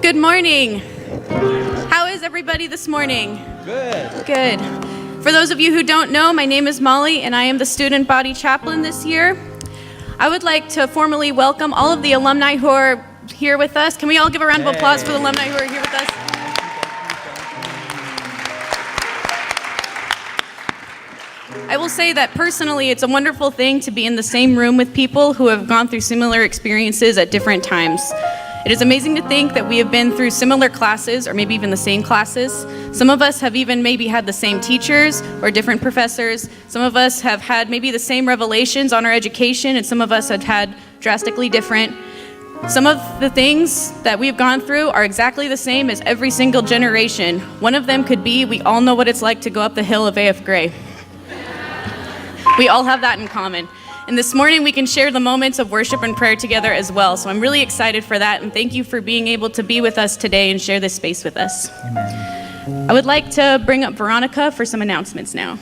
Good morning. How is everybody this morning? Good. Good. For those of you who don't know, my name is Molly, and I am the student body chaplain this year. I would like to formally welcome all of the alumni who are here with us. Can we all give a round of applause for the alumni who are here with us? I will say that personally, it's a wonderful thing to be in the same room with people who have gone through similar experiences at different times. It is amazing to think that we have been through similar classes, or maybe even the same classes. Some of us have even maybe had the same teachers or different professors. Some of us have had maybe the same revelations on our education, and some of us have had drastically different. Some of the things that we've gone through are exactly the same as every single generation. One of them could be, we all know what it's like to go up the hill of A.F. Gray. We all have that in common. And this morning we can share the moments of worship and prayer together as well. So I'm really excited for that, and thank you for being able to be with us today and share this space with us. Amen. I would like to bring up Veronica for some announcements now.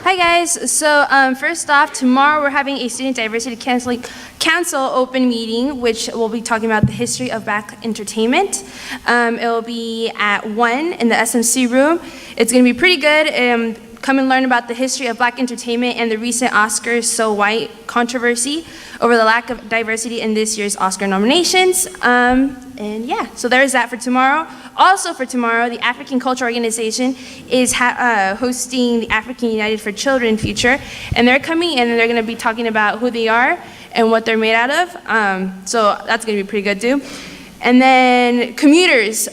Hi guys, so first off, tomorrow we're having a Student Diversity Council open meeting, which will be talking about the history of Black entertainment. It will be at 1 in the SMC room. It's going to be pretty good. Come and learn about the history of Black entertainment and the recent Oscars So White controversy over the lack of diversity in this year's Oscar nominations. And yeah, so there's that for tomorrow. Also for tomorrow, the African Culture Organization is hosting the African United for Children Future, and they're coming in and they're gonna be talking about who they are and what they're made out of. So that's gonna be pretty good too. And then commuters,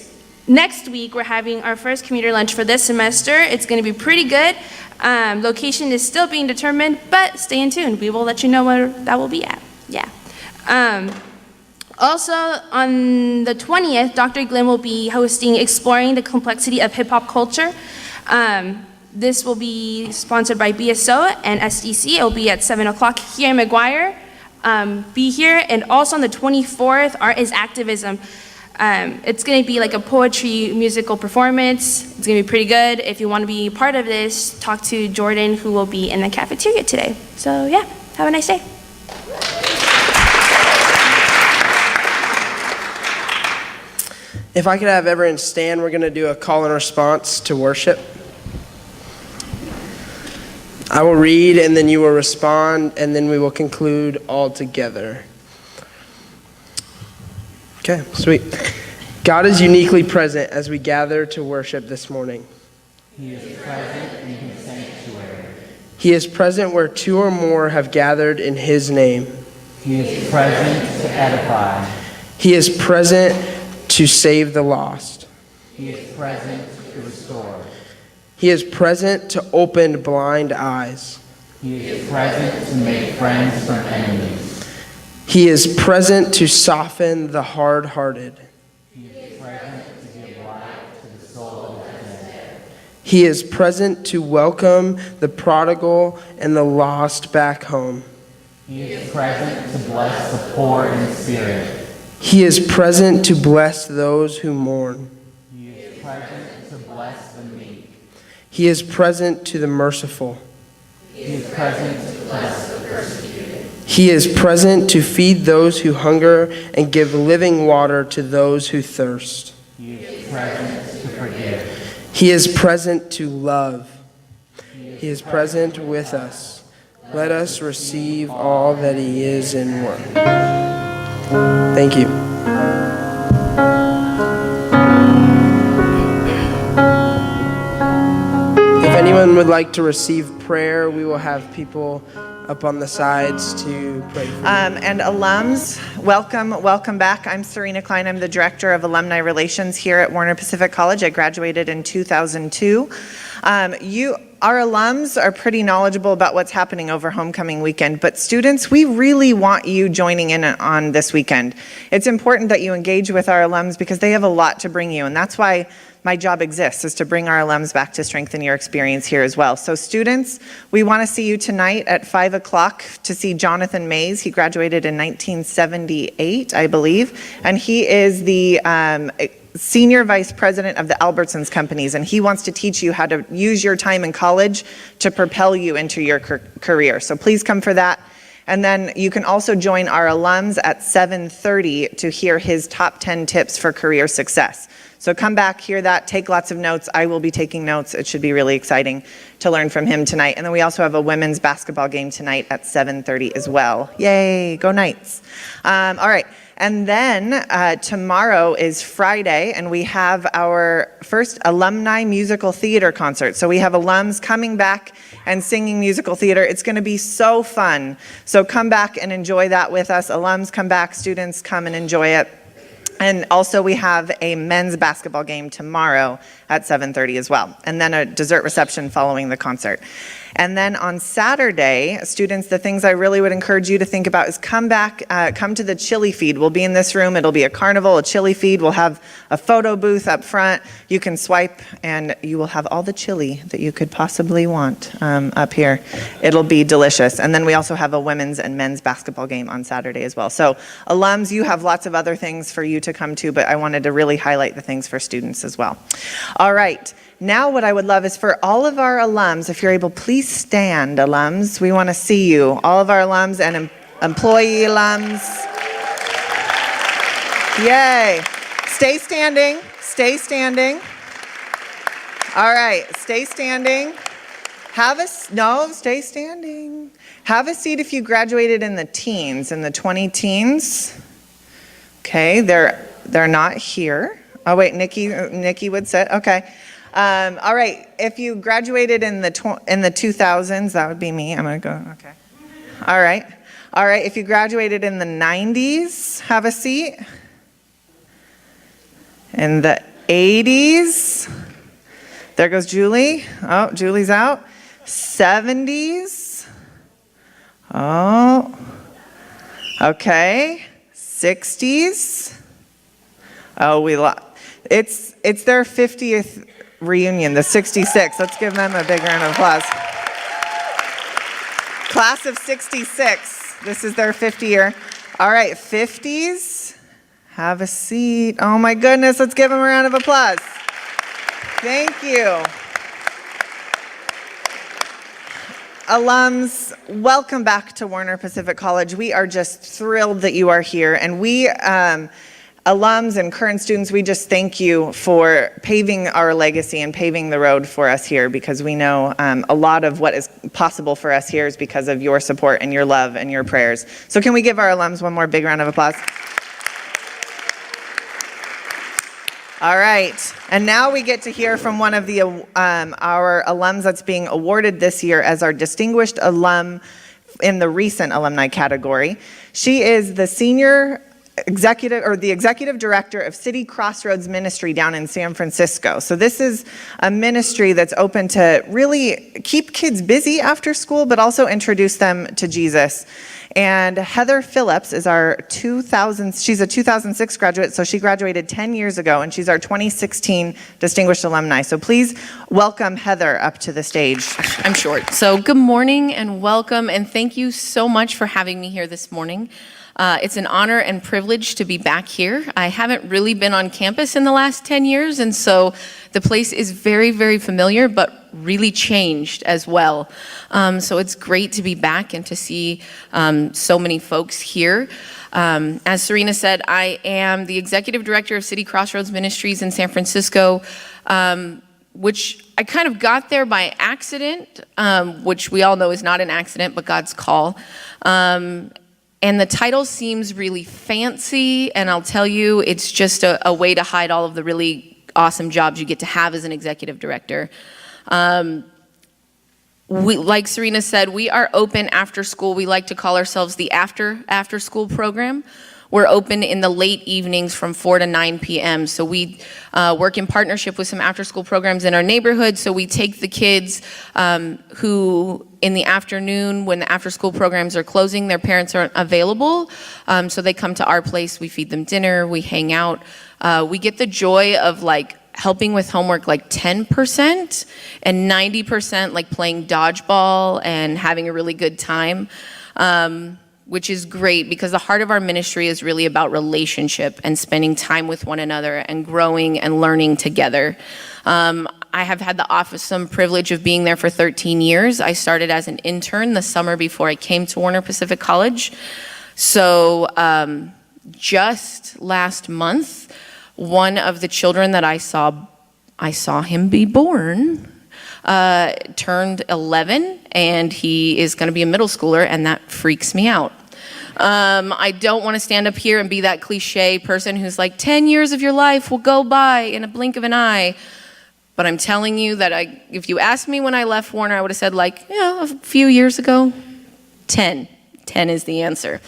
next week we're having our first commuter lunch for this semester. It's gonna be pretty good. Location is still being determined, but stay in tune. We will let you know where that will be at, yeah. Also, on the 20th, Dr. Glenn will be hosting Exploring the Complexity of Hip Hop Culture. This will be sponsored by BSO and SDC. It will be at 7 o'clock here in McGuire. Be here. And also on the 24th, Art is Activism. It's going to be like a poetry musical performance. It's going to be pretty good. If you want to be part of this, talk to Jordan, who will be in the cafeteria today. So yeah, have a nice day. If I could have everyone stand, we're going to do a call and response to worship. I will read and then you will respond, and then we will conclude all together. Okay, sweet. God is uniquely present as we gather to worship this morning. He is present in his sanctuary. He is present where two or more have gathered in his name. He is present to edify. He is present to save the lost. He is present to restore. He is present to open blind eyes. He is present to make friends from enemies. He is present to soften the hard-hearted. He is present to give life to the soul that is dead. He is present to welcome the prodigal and the lost back home. He is present to bless the poor in spirit. He is present to bless those who mourn. He is present to bless the meek. He is present to the merciful. He is present to bless the persecuted. He is present to feed those who hunger and give living water to those who thirst. He is present to forgive. He is present to love. He is present with us. Let us receive all that he is in one. Thank you. If anyone would like to receive prayer, we will have people up on the sides to pray for you. And alums, welcome back. I'm Serena Klein. I'm the Director of Alumni Relations here at Warner Pacific College. I graduated in 2002. Our alums are pretty knowledgeable about what's happening over homecoming weekend, but students, we really want you joining in on this weekend. It's important that you engage with our alums because they have a lot to bring you, and that's why my job exists, is to bring our alums back to strengthen your experience here as well. So students, we want to see you tonight at 5 o'clock to see Jonathan Mays. He graduated in 1978, I believe, and he is the Senior Vice President of the Albertsons Companies, and he wants to teach you how to use your time in college to propel you into your career. So please come for that. And then you can also join our alums at 7:30 to hear his top 10 tips for career success. So come back, hear that, take lots of notes. I will be taking notes. It should be really exciting to learn from him tonight. And then we also have a women's basketball game tonight at 7:30 as well. Yay, go Knights. All right. And then tomorrow is Friday, and we have our first alumni musical theater concert. So we have alums coming back and singing musical theater. It's going to be so fun. So come back and enjoy that with us. Alums come back, students come and enjoy it. And also we have a men's basketball game tomorrow at 7:30 as well. And then a dessert reception following the concert. And then on Saturday, students, the things I really would encourage you to think about is come back, come to the chili feed. We'll be in this room. It'll be a carnival, a chili feed. We'll have a photo booth up front. You can swipe and you will have all the chili that you could possibly want up here. It'll be delicious. And then we also have a women's and men's basketball game on Saturday as well. So alums, you have lots of other things for you to come to, but I wanted to really highlight the things for students as well. All right. Now what I would love is for all of our alums, if you're able, please stand, alums. We want to see you, all of our alums and employee alums. Yay. Stay standing, stay standing. All right, stay standing. Stay standing. Have a seat if you graduated in the teens, in the 20 teens. Okay, they're not here. Oh wait, Nikki would sit, okay. All right, if you graduated in the 2000s, that would be me. I'm gonna go, okay. All right, if you graduated in the 90s, have a seat. In the 80s, there goes Julie. Oh, Julie's out. 70s. Oh, okay. 60s. Oh, it's their 50th reunion, the 66. Let's give them a big round of applause. Class of 66. This is their 50 year. All right, 50s. Have a seat. Oh my goodness, let's give them a round of applause. Thank you. Alums, welcome back to Warner Pacific College. We are just thrilled that you are here, and we alums and current students, we just thank you for paving our legacy and paving the road for us here, because we know a lot of what is possible for us here is because of your support and your love and your prayers. So can we give our alums one more big round of applause? All right, and now we get to hear from one of the our alums that's being awarded this year as our distinguished alum in the recent alumni category. She is the senior executive, or the executive director of City Crossroads Ministry down in San Francisco. So this is a ministry that's open to really keep kids busy after school, but also introduce them to Jesus. And Heather Phillips is she's a 2006 graduate, so she graduated 10 years ago, and she's our 2016 Distinguished Alumni. So please welcome Heather up to the stage. I'm short. So good morning and welcome, and thank you so much for having me here this morning. It's an honor and privilege to be back here. I haven't really been on campus in the last 10 years, and so the place is very, very familiar, but really changed as well. So it's great to be back and to see so many folks here. As Serena said, I am the executive director of City Crossroads Ministries in San Francisco, which I kind of got there by accident, which we all know is not an accident, but God's call. And the title seems really fancy, and I'll tell you, it's just a way to hide all of the really awesome jobs you get to have as an executive director. Like Serena said, we are open after school. We like to call ourselves the after school program. We're open in the late evenings from 4 to 9 p.m. So we work in partnership with some after-school programs in our neighborhood. So we take the kids who, in the afternoon, when the after-school programs are closing, their parents aren't available. So they come to our place. We feed them dinner. We hang out. We get the joy of helping with homework 10%, and 90% playing dodgeball and having a really good time. Which is great, because the heart of our ministry is really about relationship and spending time with one another and growing and learning together. I have had the awesome privilege of being there for 13 years. I started as an intern the summer before I came to Warner Pacific College. So just last month, one of the children that I saw him be born, turned 11, and he is going to be a middle schooler, and that freaks me out. I don't want to stand up here and be that cliche person who's like, 10 years of your life will go by in a blink of an eye. But I'm telling you that if you asked me when I left Warner, I would have said like, yeah, a few years ago, 10. 10 is the answer.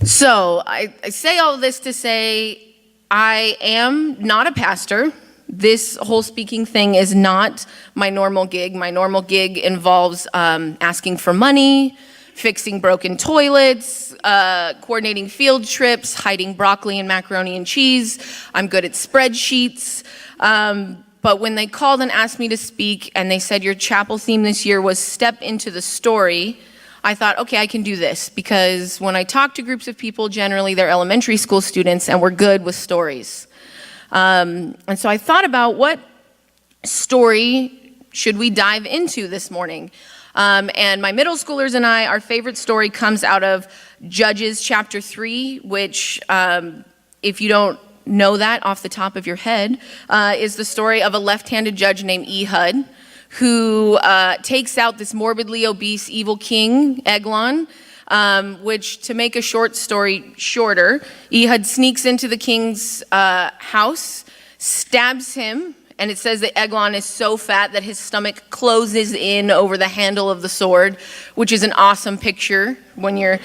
So I say all this to say I am not a pastor. This whole speaking thing is not my normal gig. My normal gig involves asking for money, fixing broken toilets, coordinating field trips, hiding broccoli and macaroni and cheese. I'm good at spreadsheets. But when they called and asked me to speak and they said your chapel theme this year was step into the story, I thought, okay, I can do this, because when I talk to groups of people, generally they're elementary school students and we're good with stories. And so I thought about what story should we dive into this morning? And my middle schoolers and I, our favorite story comes out of Judges chapter 3, which, if you don't know that off the top of your head, is the story of a left-handed judge named Ehud, who takes out this morbidly obese evil king, Eglon, which, to make a short story shorter, Ehud sneaks into the king's house, stabs him, and it says that Eglon is so fat that his stomach closes in over the handle of the sword, which is an awesome picture when you're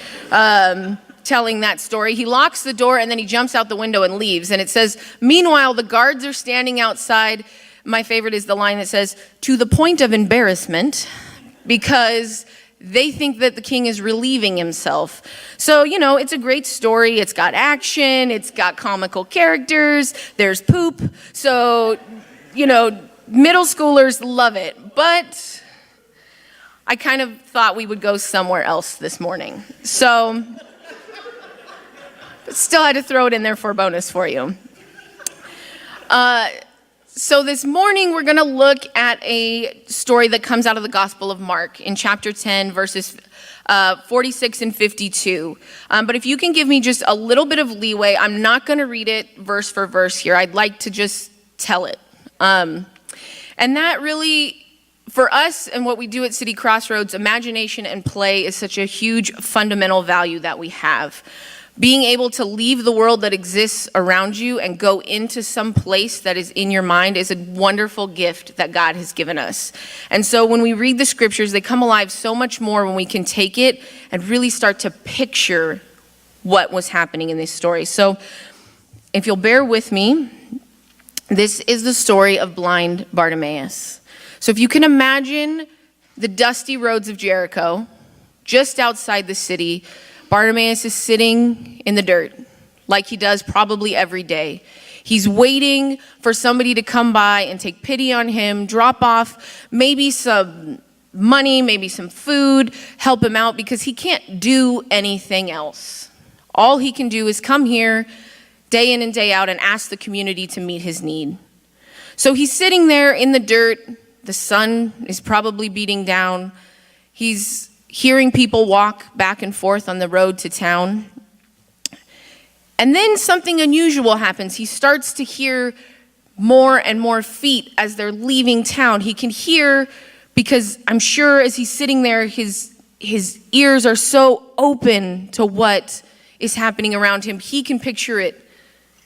telling that story. He locks the door and then he jumps out the window and leaves. And it says, meanwhile, the guards are standing outside. My favorite is the line that says, to the point of embarrassment, because they think that the king is relieving himself. So, you know, it's a great story. It's got action. It's got comical characters. There's poop. So, you know, middle schoolers love it. But I kind of thought we would go somewhere else this morning. So, but still had to throw it in there for a bonus for you. So this morning, we're going to look at a story that comes out of the Gospel of Mark in chapter 10, verses 46 and 52. But if you can give me just a little bit of leeway, I'm not going to read it verse for verse here. I'd like to just tell it. And that really, for us and what we do at City Crossroads, imagination and play is such a huge fundamental value that we have. Being able to leave the world that exists around you and go into some place that is in your mind is a wonderful gift that God has given us. And so when we read the scriptures, they come alive so much more when we can take it and really start to picture what was happening in this story. So if you'll bear with me, this is the story of blind Bartimaeus. So if you can imagine the dusty roads of Jericho, just outside the city, Bartimaeus is sitting in the dirt, like he does probably every day. He's waiting for somebody to come by and take pity on him, drop off maybe some money, maybe some food, help him out, because he can't do anything else. All he can do is come here day in and day out and ask the community to meet his need. So he's sitting there in the dirt. The sun is probably beating down. He's hearing people walk back and forth on the road to town. And then something unusual happens. He starts to hear more and more feet as they're leaving town. He can hear, because I'm sure as he's sitting there, his ears are so open to what is happening around him. He can picture it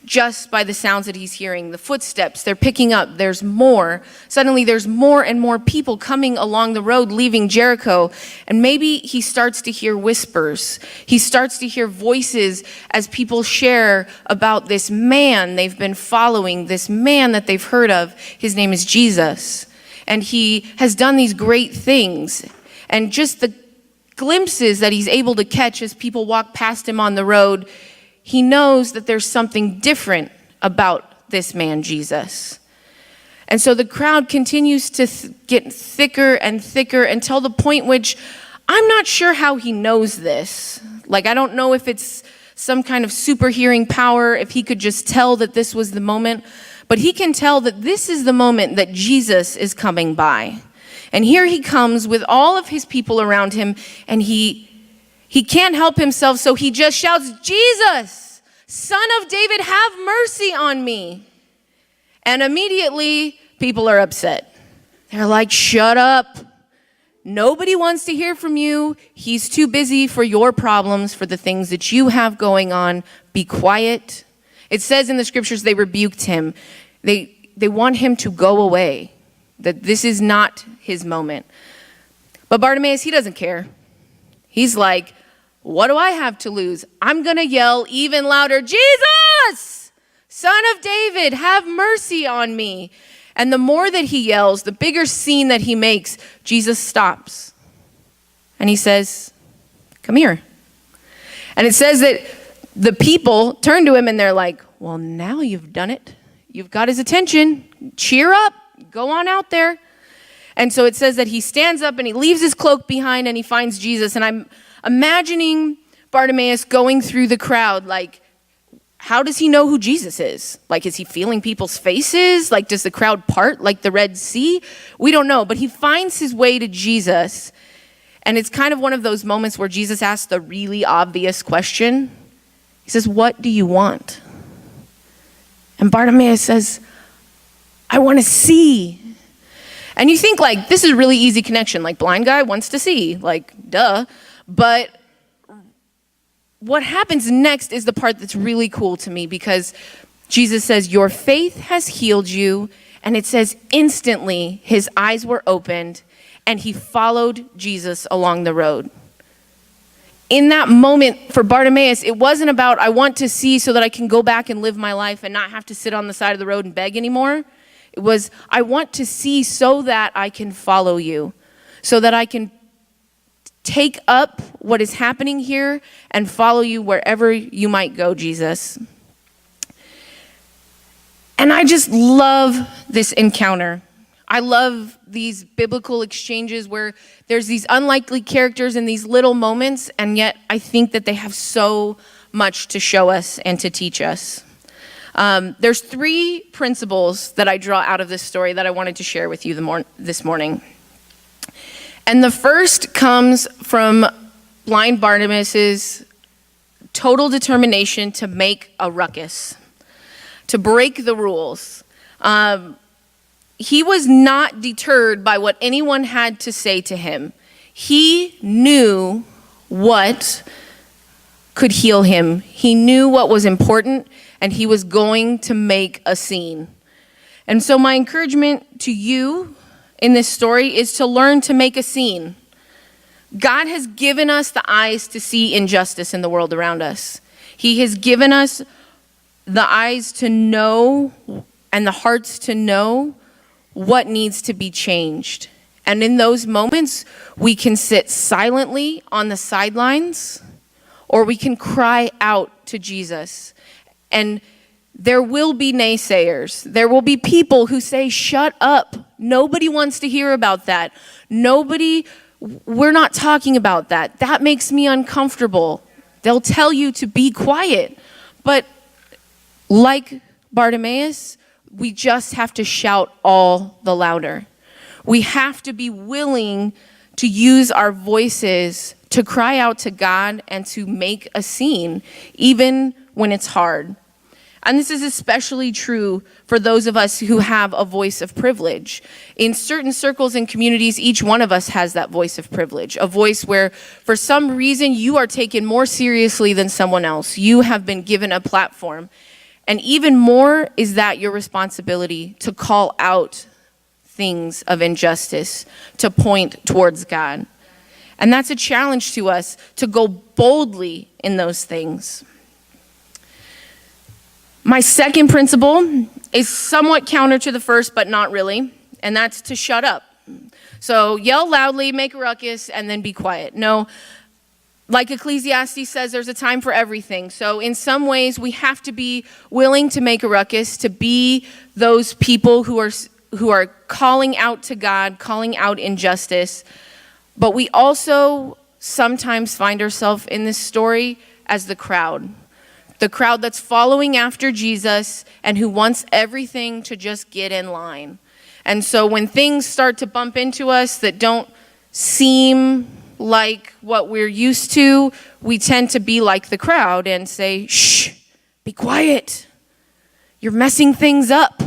just by the sounds that he's hearing. The footsteps, they're picking up. There's more. Suddenly there's more and more people coming along the road leaving Jericho. And maybe he starts to hear whispers. He starts to hear voices as people share about this man they've been following, this man that they've heard of. His name is Jesus. And he has done these great things. And just the glimpses that he's able to catch as people walk past him on the road, he knows that there's something different about this man, Jesus. And so the crowd continues to get thicker and thicker until the point which I'm not sure how he knows this. Like, I don't know if it's some kind of super hearing power, if he could just tell that this was the moment. but he can tell that this is the moment that Jesus is coming by. And here he comes with all of his people around him, and he can't help himself, so he just shouts, "Jesus, Son of David, have mercy on me." And immediately, people are upset. They're like, "Shut up. Nobody wants to hear from you. He's too busy for your problems, for the things that you have going on. Be quiet." It says in the scriptures they rebuked him. They want him to go away, that this is not his moment. But Bartimaeus, he doesn't care. He's like, "What do I have to lose? I'm going to yell even louder, 'Jesus, Son of David, have mercy on me.'" And the more that he yells, the bigger scene that he makes, Jesus stops. And he says, "Come here." And it says that the people turn to him and they're like, "Well, now you've done it. You've got his attention. Cheer up. Go on out there." And so it says that he stands up and he leaves his cloak behind and he finds Jesus. And I'm imagining Bartimaeus going through the crowd like, how does he know who Jesus is? Like, is he feeling people's faces? Like, does the crowd part like the Red Sea? We don't know, but he finds his way to Jesus. And it's kind of one of those moments where Jesus asks the really obvious question. He says, "What do you want?" And Bartimaeus says, "I want to see." And you think, like, this is a really easy connection. Like, blind guy wants to see. Like, duh. But what happens next is the part that's really cool to me, because Jesus says, "Your faith has healed you." And it says instantly his eyes were opened and he followed Jesus along the road. In that moment for Bartimaeus, it wasn't about, "I want to see so that I can go back and live my life and not have to sit on the side of the road and beg anymore." It was, "I want to see so that I can follow you, so that I can take up what is happening here and follow you wherever you might go, Jesus." And I just love this encounter. I love these biblical exchanges where there's these unlikely characters in these little moments, and yet I think that they have so much to show us and to teach us. There's 3 principles that I draw out of this story that I wanted to share with you this morning. And the first comes from blind Bartimaeus' total determination to make a ruckus, to break the rules. He was not deterred by what anyone had to say to him. He knew what could heal him. He knew what was important, and he was going to make a scene. And so my encouragement to you in this story is to learn to make a scene. God has given us the eyes to see injustice in the world around us. He has given us the eyes to know and the hearts to know what needs to be changed. And in those moments, we can sit silently on the sidelines, or we can cry out to Jesus. And there will be naysayers. There will be people who say, "Shut up. Nobody wants to hear about that. We're not talking about that. That makes me uncomfortable." They'll tell you to be quiet. But like Bartimaeus, we just have to shout all the louder. We have to be willing to use our voices to cry out to God and to make a scene, even when it's hard. And this is especially true for those of us who have a voice of privilege. In certain circles and communities, each one of us has that voice of privilege, a voice where for some reason you are taken more seriously than someone else. You have been given a platform. And even more is that your responsibility to call out things of injustice, to point towards God. And that's a challenge to us, to go boldly in those things. My second principle is somewhat counter to the first, but not really, and that's to shut up. So yell loudly, make a ruckus, and then be quiet. No, like Ecclesiastes says, there's a time for everything. So in some ways, we have to be willing to make a ruckus, to be those people who are calling out to God, calling out injustice. But we also sometimes find ourselves in this story as the crowd, the crowd that's following after Jesus and who wants everything to just get in line. And so when things start to bump into us that don't seem like what we're used to, we tend to be like the crowd and say, shh, be quiet. You're messing things up.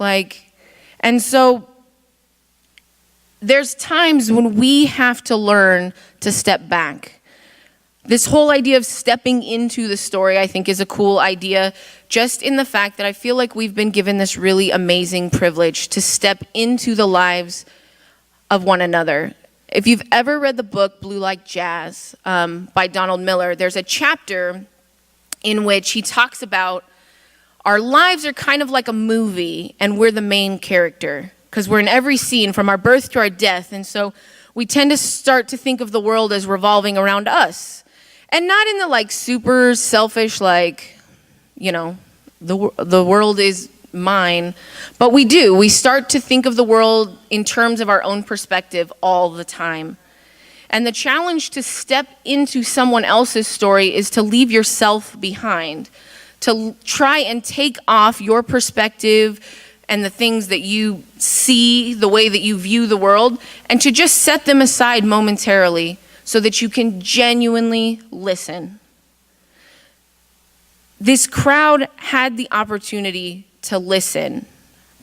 And so there's times when we have to learn to step back. This whole idea of stepping into the story, I think, is a cool idea, just in the fact that I feel like we've been given this really amazing privilege to step into the lives of one another. If you've ever read the book Blue Like Jazz by Donald Miller, there's a chapter in which he talks about our lives are kind of like a movie and we're the main character because we're in every scene from our birth to our death. And so we tend to start to think of the world as revolving around us. And not in the super selfish, the world is mine, but we do. We start to think of the world in terms of our own perspective all the time. And the challenge to step into someone else's story is to leave yourself behind, to try and take off your perspective and the things that you see, the way that you view the world, and to just set them aside momentarily so that you can genuinely listen. This crowd had the opportunity to listen,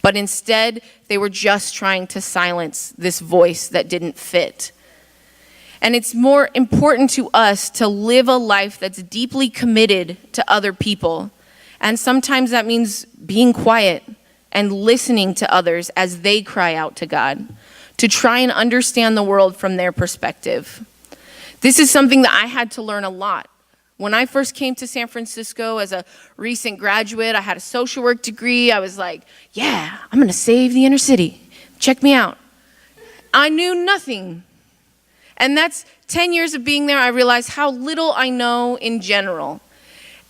but instead they were just trying to silence this voice that didn't fit. And it's more important to us to live a life that's deeply committed to other people. And sometimes that means being quiet and listening to others as they cry out to God, to try and understand the world from their perspective. This is something that I had to learn a lot. When I first came to San Francisco as a recent graduate, I had a social work degree. I was like, yeah, I'm going to save the inner city. Check me out. I knew nothing. And that's 10 years of being there, I realized how little I know in general.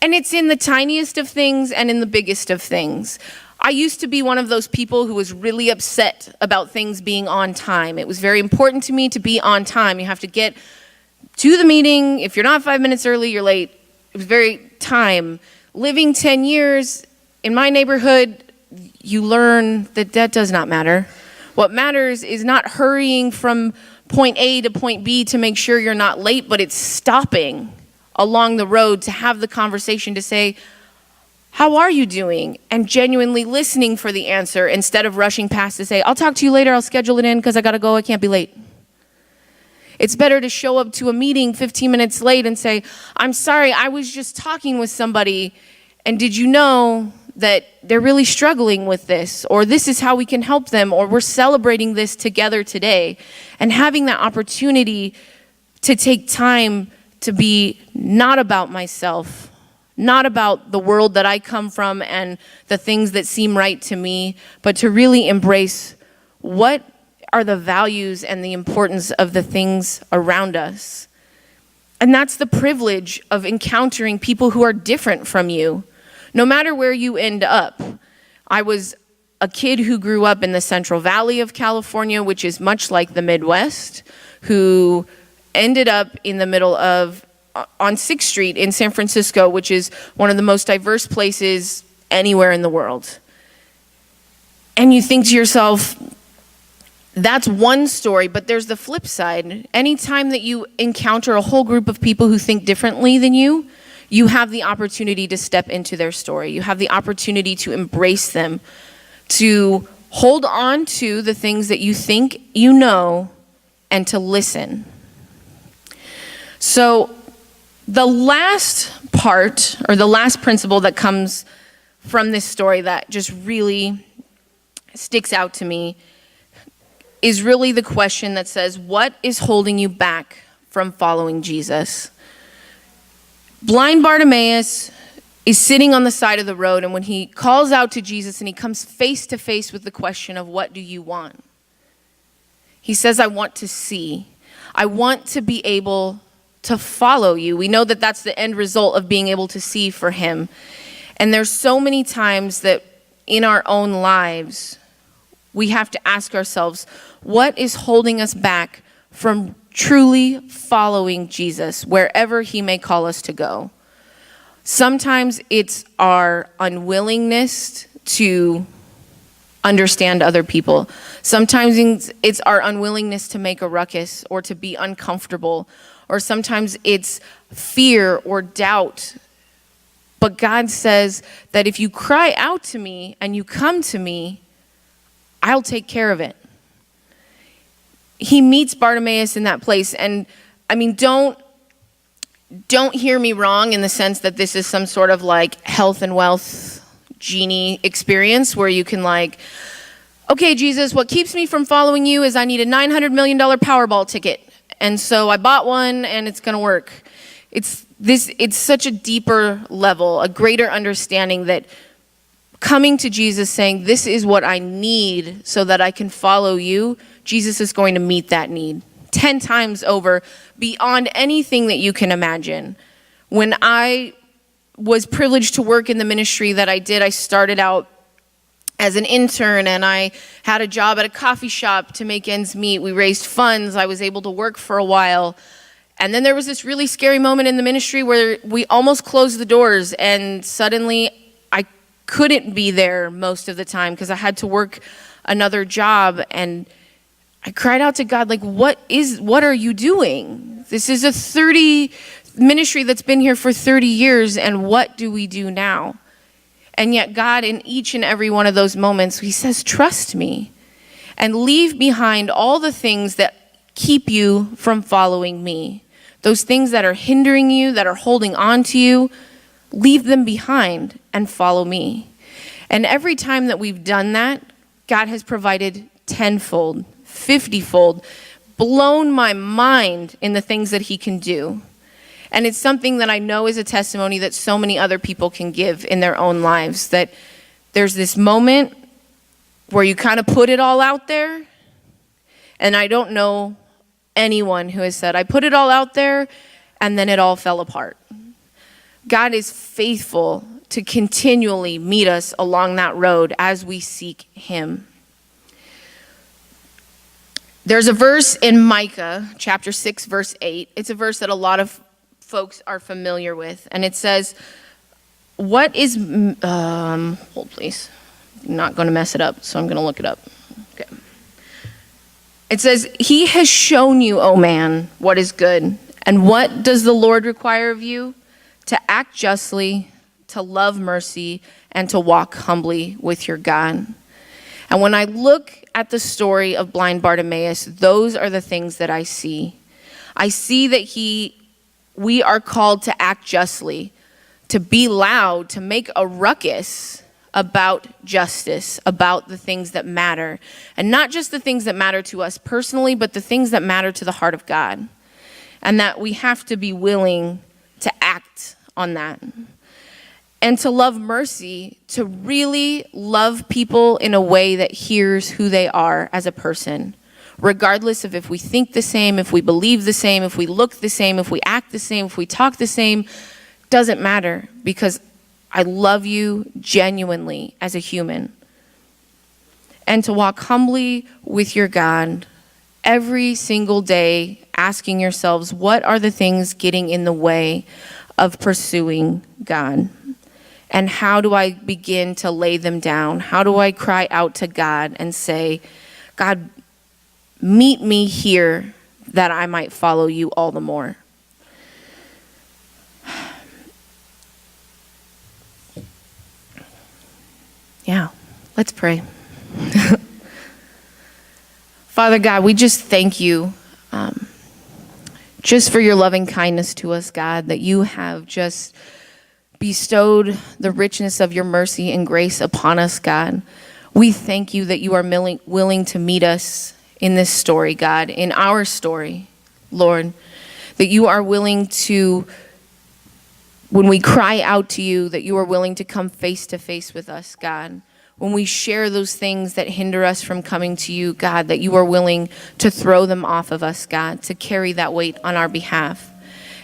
And it's in the tiniest of things and in the biggest of things. I used to be one of those people who was really upset about things being on time. It was very important to me to be on time. You have to get to the meeting. If you're not 5 minutes early, you're late. It was very time. Living 10 years in my neighborhood, you learn that that does not matter. What matters is not hurrying from point A to point B to make sure you're not late, but it's stopping along the road to have the conversation to say, how are you doing? And genuinely listening for the answer instead of rushing past to say, I'll talk to you later, I'll schedule it in because I gotta go, I can't be late. It's better to show up to a meeting 15 minutes late and say, I'm sorry, I was just talking with somebody, and did you know that they're really struggling with this, or this is how we can help them, or we're celebrating this together today. And having that opportunity to take time to be not about myself, not about the world that I come from and the things that seem right to me, but to really embrace what are the values and the importance of the things around us. And that's the privilege of encountering people who are different from you, no matter where you end up. I was a kid who grew up in the Central Valley of California, which is much like the Midwest, who ended up in the middle of, on 6th Street in San Francisco, which is one of the most diverse places anywhere in the world. And you think to yourself, that's one story, but there's the flip side. Anytime that you encounter a whole group of people who think differently than you, you have the opportunity to step into their story. You have the opportunity to embrace them, to hold on to the things that you think you know, and to listen. So the last part, or the last principle that comes from this story that just really sticks out to me is really the question that says, what is holding you back from following Jesus? Blind Bartimaeus is sitting on the side of the road, and when he calls out to Jesus and he comes face to face with the question of, what do you want? He says, I want to see. I want to be able to follow you. We know that that's the end result of being able to see for him. And there's so many times that in our own lives, we have to ask ourselves, what is holding us back from truly following Jesus wherever he may call us to go? Sometimes it's our unwillingness to understand other people. Sometimes it's our unwillingness to make a ruckus or to be uncomfortable, or sometimes it's fear or doubt. But God says that if you cry out to me and you come to me, I'll take care of it. He meets Bartimaeus in that place. And I mean, don't hear me wrong in the sense that this is some sort of like health and wealth genie experience where you can like, okay, Jesus, what keeps me from following you is I need a $900 million Powerball ticket. And so I bought one and it's going to work. It's such a deeper level, a greater understanding that coming to Jesus saying, this is what I need so that I can follow you, Jesus is going to meet that need 10 times over, beyond anything that you can imagine. When I was privileged to work in the ministry that I did, I started out as an intern and I had a job at a coffee shop to make ends meet. We raised funds. I was able to work for a while. And then there was this really scary moment in the ministry where we almost closed the doors, and suddenly I couldn't be there most of the time because I had to work another job. And I cried out to God, like, what are you doing? This is a ministry that's been here for 30 years, and what do we do now? And yet God, in each and every one of those moments, he says, trust me and leave behind all the things that keep you from following me. Those things that are hindering you, that are holding on to you, leave them behind and follow me. And every time that we've done that, God has provided tenfold, 50-fold, blown my mind in the things that he can do. And it's something that I know is a testimony that so many other people can give in their own lives, that there's this moment where you kind of put it all out there. And I don't know anyone who has said, I put it all out there and then it all fell apart. God is faithful to continually meet us along that road as we seek him. There's a verse in Micah chapter 6, verse 8. It's a verse that a lot of folks are familiar with. And it says, hold please. I'm not going to mess it up, so I'm going to look it up. Okay. It says, he has shown you, O man, what is good. And what does the Lord require of you? To act justly, to love mercy, and to walk humbly with your God. And when I look at the story of blind Bartimaeus, those are the things that I see. I see that we are called to act justly, to be loud, to make a ruckus about justice, about the things that matter. And not just the things that matter to us personally, but the things that matter to the heart of God. And that we have to be willing to act on that. And to love mercy, to really love people in a way that hears who they are as a person. Regardless of if we think the same, if we believe the same, if we look the same, if we act the same, if we talk the same, doesn't matter, because I love you genuinely as a human. And to walk humbly with your God every single day, asking yourselves, what are the things getting in the way of pursuing God? And how do I begin to lay them down? How do I cry out to God and say, God, meet me here that I might follow you all the more? Yeah, let's pray. Father God, we just thank you just for your loving kindness to us, God, that you have just bestowed the richness of your mercy and grace upon us, God. We thank you that you are willing to meet us in this story, God, in our story, Lord, that you are willing to, when we cry out to you, that you are willing to come face to face with us, God. When we share those things that hinder us from coming to you, God, that you are willing to throw them off of us, God, to carry that weight on our behalf.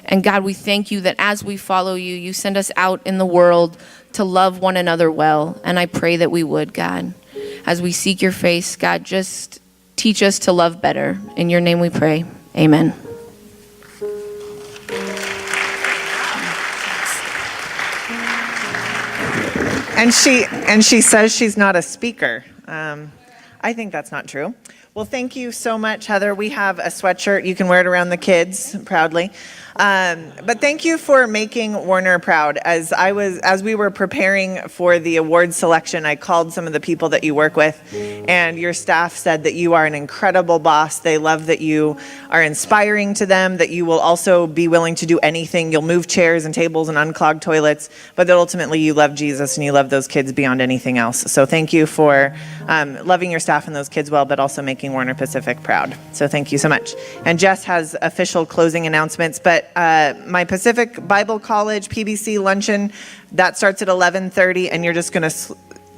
And God, we thank you that as we follow you, you send us out in the world to love one another well. And I pray that we would, God. As we seek your face, God, just teach us to love better. In your name we pray. Amen. And she says she's not a speaker. I think that's not true. Well, thank you so much, Heather. We have a sweatshirt. You can wear it around the kids proudly. But thank you for making Warner proud. As we were preparing for the award selection, I called some of the people that you work with, and your staff said that you are an incredible boss. They love that you are inspiring to them, that you will also be willing to do anything. You'll move chairs and tables and unclog toilets, but that ultimately you love Jesus and you love those kids beyond anything else. So thank you for loving your staff and those kids well, but also making Warner Pacific proud. So thank you so much. And Jess has official closing announcements, but my Pacific Bible College PBC luncheon, that starts at 11:30, and you're just going to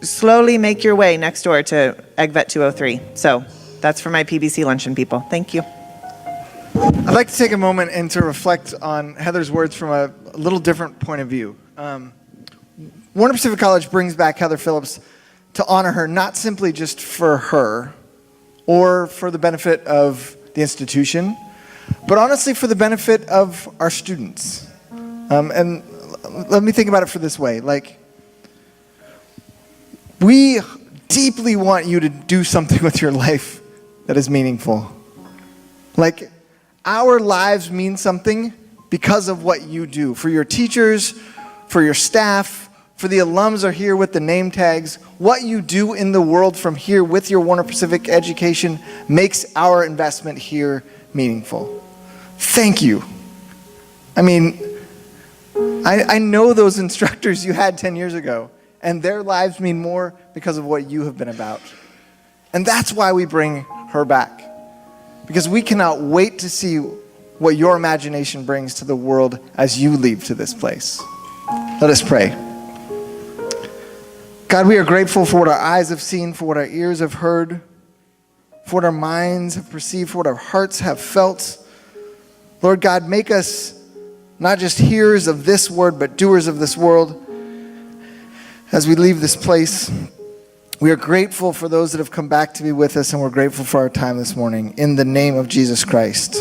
slowly make your way next door to EggVet 203. So that's for my PBC luncheon, people. Thank you. I'd like to take a moment and to reflect on Heather's words from a little different point of view. Warner Pacific College brings back Heather Phillips to honor her, not simply just for her or for the benefit of the institution, but honestly for the benefit of our students. And let me think about it for this way. Like, we deeply want you to do something with your life that is meaningful. Like, our lives mean something because of what you do. For your teachers, for your staff, for the alums are here with the name tags. What you do in the world from here with your Warner Pacific education makes our investment here meaningful. Thank you. I mean, I know those instructors you had 10 years ago, and their lives mean more because of what you have been about. And that's why we bring her back, because we cannot wait to see what your imagination brings to the world as you leave to this place. Let us pray. God, we are grateful for what our eyes have seen, for what our ears have heard, for what our minds have perceived, for what our hearts have felt. Lord God, make us not just hearers of this word, but doers of this world. As we leave this place, we are grateful for those that have come back to be with us, and we're grateful for our time this morning. In the name of Jesus Christ,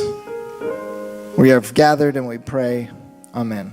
we have gathered and we pray. Amen.